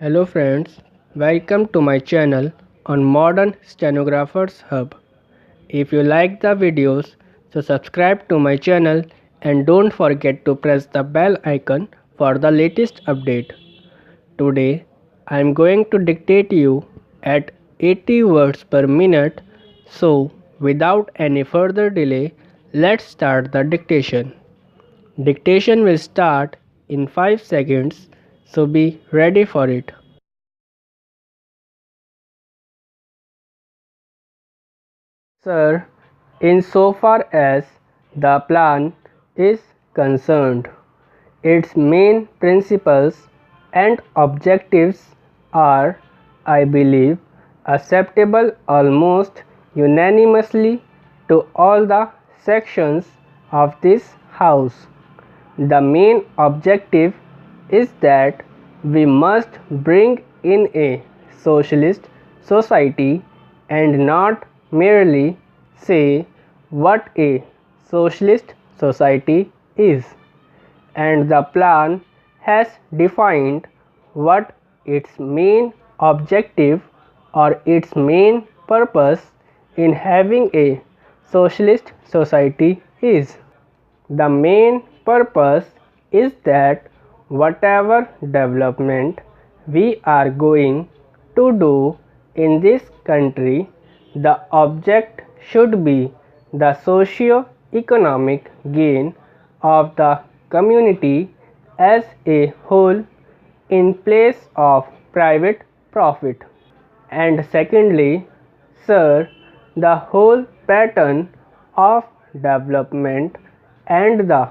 Hello friends, welcome to my channel on Modern Stenographers Hub. If you like the videos, so subscribe to my channel and don't forget to press the bell icon for the latest update. Today I am going to dictate you at 80 words per minute, so without any further delay, let's start the dictation. Dictation will start in 5 seconds, so be ready for it. Sir, insofar as the plan is concerned, its main principles and objectives are, I believe, acceptable almost unanimously to all the sections of this House. The main objective is that we must bring in a socialist society and not merely say what a socialist society is. And the plan has defined what its main objective or its main purpose in having a socialist society is. The main purpose is that whatever development we are going to do in this country, the object should be the socio-economic gain of the community as a whole in place of private profit. And secondly, sir, the whole pattern of development and the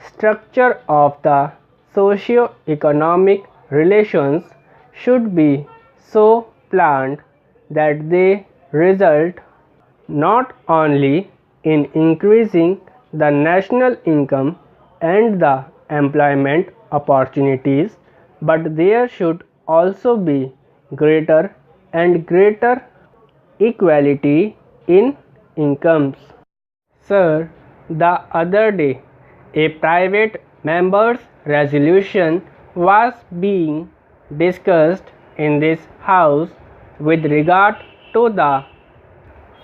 structure of the socio-economic relations should be so planned that they result not only in increasing the national income and the employment opportunities, but there should also be greater and greater equality in incomes. Sir, the other day, a private member's resolution was being discussed in this House with regard to the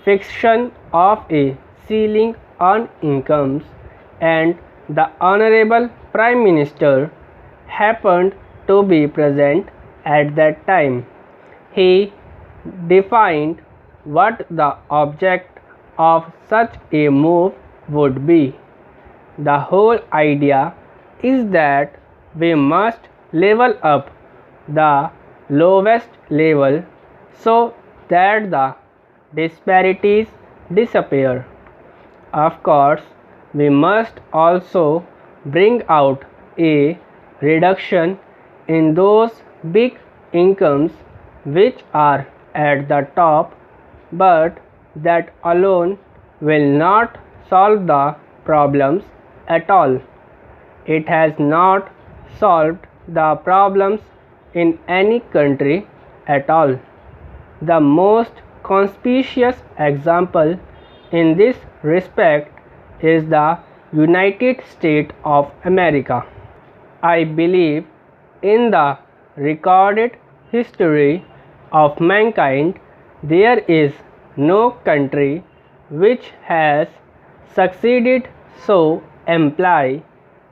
fixation of a ceiling on incomes, and the Honorable Prime Minister happened to be present at that time. He defined what the object of such a move would be. The whole idea is that we must level up the lowest level so that the disparities disappear. Of course, we must also bring out a reduction in those big incomes which are at the top, but that alone will not solve the problems at all. It has not solved the problems in any country at all. The most conspicuous example in this respect is the United States of America. I believe in the recorded history of mankind, there is no country which has succeeded so amply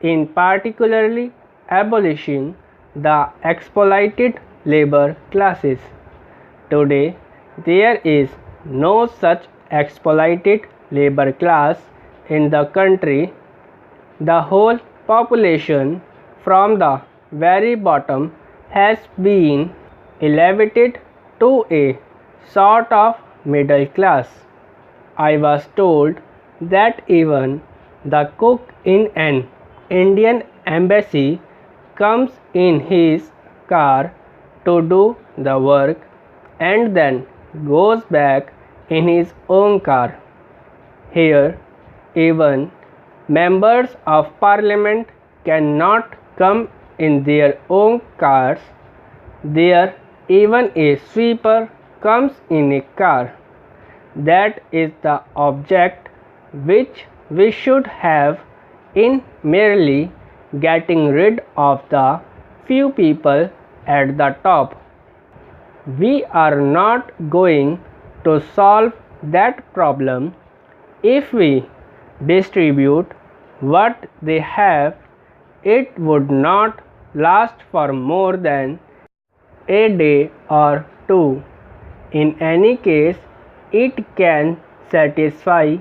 in particularly abolishing the exploited labor classes. Today, there is no such exploited labor class in the country. The whole population from the very bottom has been elevated to a sort of middle class. I was told that even the cook in an Indian embassy comes in his car to do the work and then goes back in his own car. Here, even members of parliament cannot come in their own cars. There, even a sweeper comes in a car. That is the object which we should have in merely getting rid of the few people at the top. We are not going to solve that problem if we distribute what they have. It would not last for more than a day or two. In any case, it can satisfy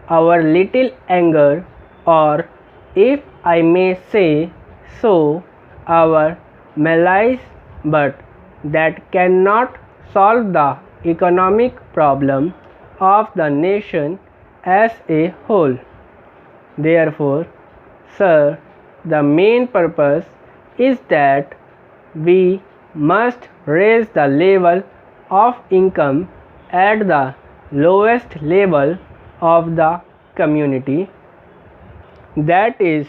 our little anger, or, if I may say so, our malice, but that cannot solve the economic problem of the nation as a whole. Therefore, sir, the main purpose is that we must raise the level of income at the lowest level of the community. That is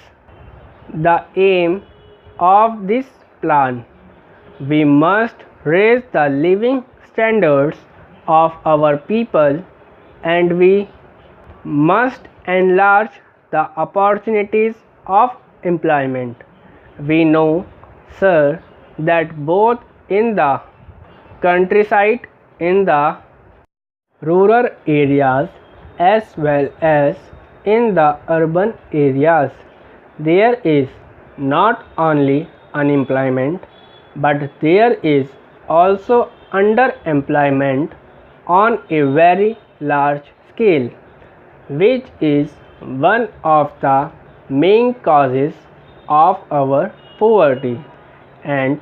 the aim of this plan. We must raise the living standards of our people, and we must enlarge the opportunities of employment. We know, sir, that both in the countryside, in the rural areas, as well as in the urban areas, there is not only unemployment, but there is also underemployment on a very large scale, which is one of the main causes of our poverty. And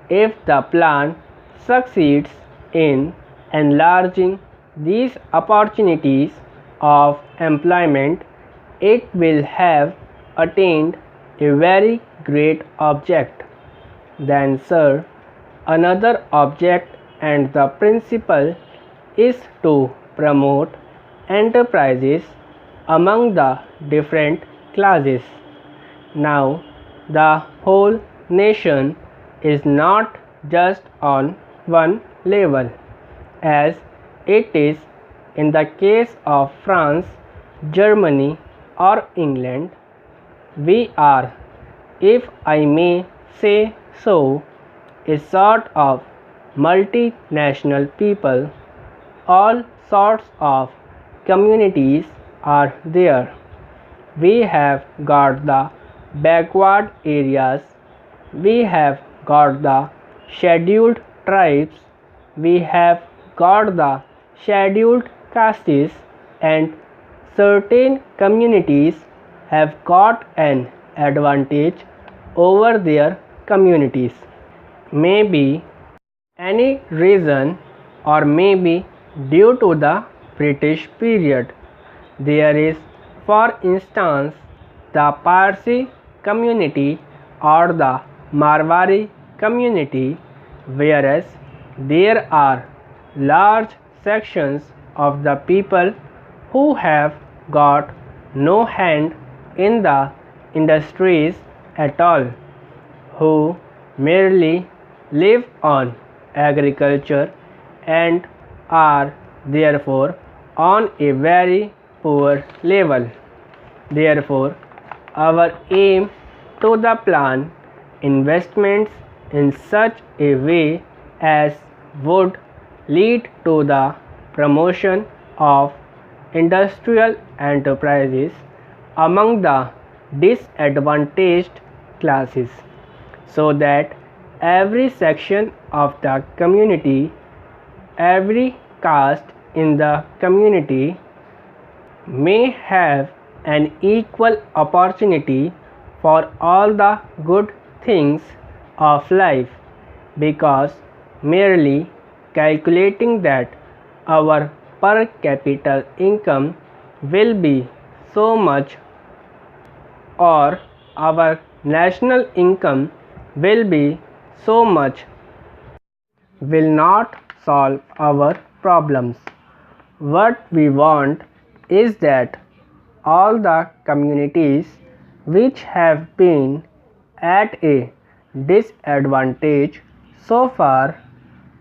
if the plan succeeds in enlarging these opportunities of employment, it will have attained a very great object. Then, sir, another object and the principle is to promote enterprises among the different classes. Now, the whole nation is not just on one level, as it is in the case of France, Germany, or England. We are, if I may say so, a sort of multinational people. All sorts of communities are there. We have got the backward areas, we have got the scheduled tribes, we have got the scheduled castes, and certain communities have got an advantage over their communities. Maybe any reason, or maybe due to the British period. There is, for instance, the Parsi community or the Marwari community, whereas there are large sections of the people who have got no hand in the industries at all, who merely live on agriculture and are therefore on a very poor level. Therefore, our aim to the plan investments in such a way as would lead to the promotion of industrial enterprises among the disadvantaged classes, so that every section of the community, every caste in the community may have an equal opportunity for all the good things of life, because merely calculating that our per capita income will be so much, or our national income will be so much, will not solve our problems. What we want is that all the communities which have been at a disadvantage so far,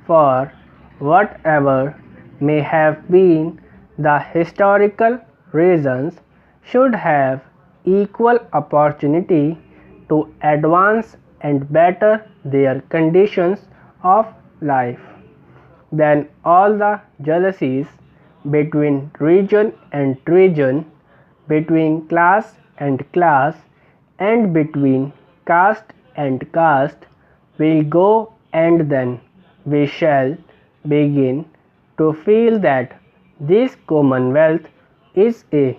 for whatever may have been the historical reasons, should have equal opportunity to advance and better their conditions of life. then all the jealousies between region and region, between class and class, and between caste and caste will go, and then we shall begin to feel that this Commonwealth is a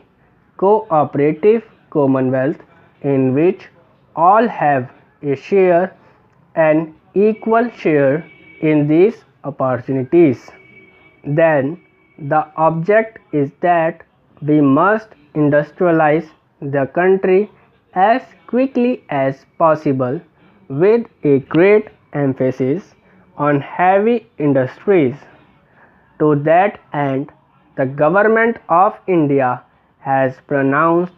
cooperative Commonwealth in which all have a share, an equal share in these opportunities. Then the object is that we must industrialize the country as quickly as possible with a great emphasis on heavy industries. To that end, the Government of India has pronounced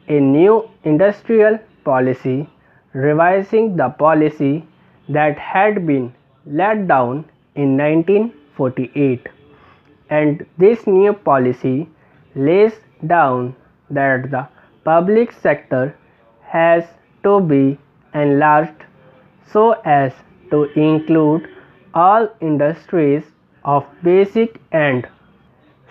a new industrial policy, revising the policy that had been laid down in 1948. And this new policy lays down that the public sector has to be enlarged so as to include all industries of basic and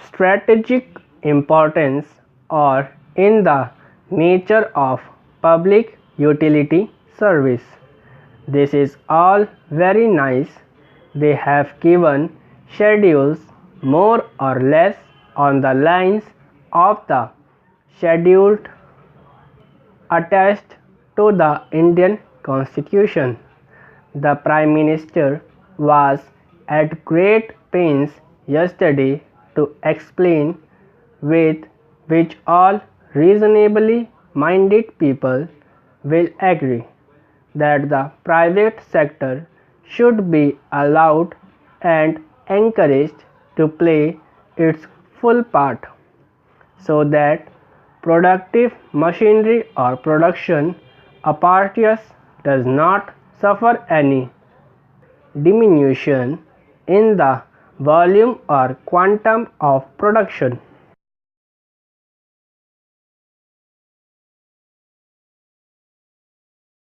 strategic importance or in the nature of public utility service. This is all very nice. They have given schedules more or less on the lines of the scheduled attached to the Indian Constitution. The Prime Minister was at great pains yesterday to explain, with which all reasonably minded people will agree, that the private sector should be allowed and encouraged to play its full part, so that productive machinery or production apparatus does not suffer any diminution in the volume or quantum of production.